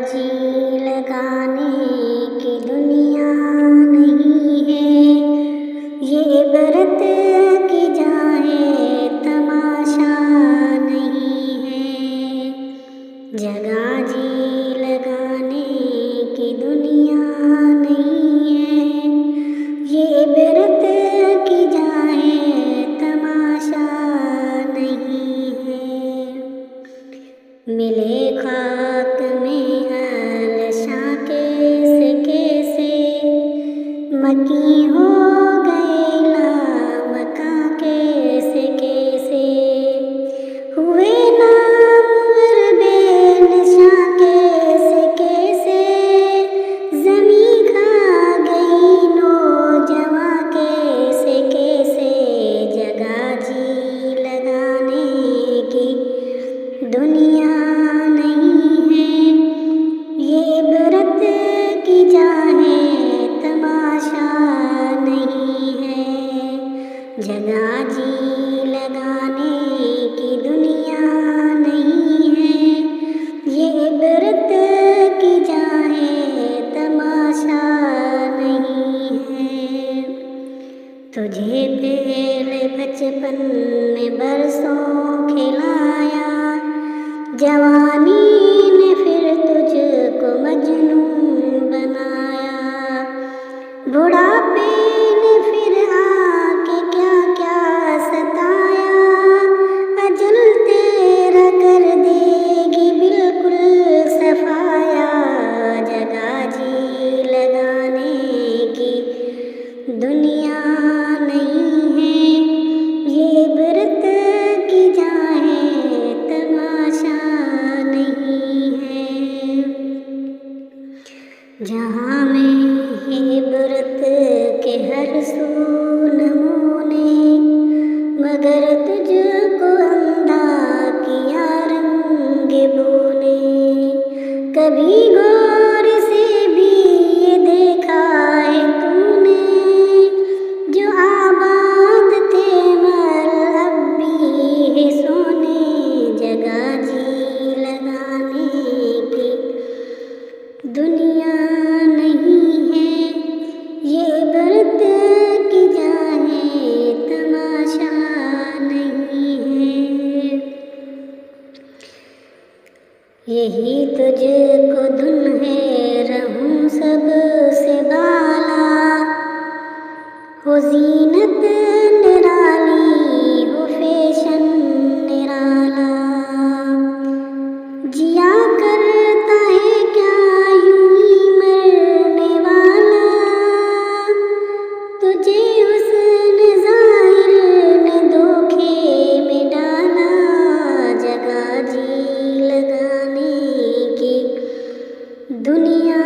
जी लगाने की दुनिया नहीं है, ये व्रत की जाए तमाशा नहीं है। जगह जी लगाने की दुनिया नहीं है, ये व्रत की जाए तमाशा नहीं है। मिले खाक में अलशा कैसे कैसे, मकी हो गए लामका कैसे कैसे, हुए नामवर बेनशा कैसे कैसे, ज़मी खा गई नौजवां कैसे कैसे। जगह जी लगाने की दुनिया नहीं है, ये व्रत की जाए तमाशा नहीं है। जगह जी लगाने की दुनिया नहीं है, ये व्रत की जाए तमाशा नहीं है। तुझे पहले बचपन में बरसों खिलाया, जवानी ने फिर तुझको मजनू बनाया, बुढ़ापे ने फिर आके क्या क्या सताया, अजल तेरा कर देगी बिल्कुल सफाया। जगह जी लगाने की दुनिया नहीं है, ये व्रत की जाए तमाशा नहीं है। जहाँ में है व्रत के हर सू नमूने, मगर तुझको अंधा किया रंग बोने। कभी गौर से भी ये देखा है तूने, जो आबाद थे मर अब भी है सोने। जगह जी लगाने की दुनिया नहीं है, ये व्रत की जाए तमाशा नहीं है। यही तुझको धुन है रहूं सबसे बाला, हो जीनत निराली हो फैशन निराला। जिया करता है क्या यूं ही मरने वाला, तुझे हुस्न ज़ाहिर ने धोखे में डाला। जगह जी लगाने की दुनिया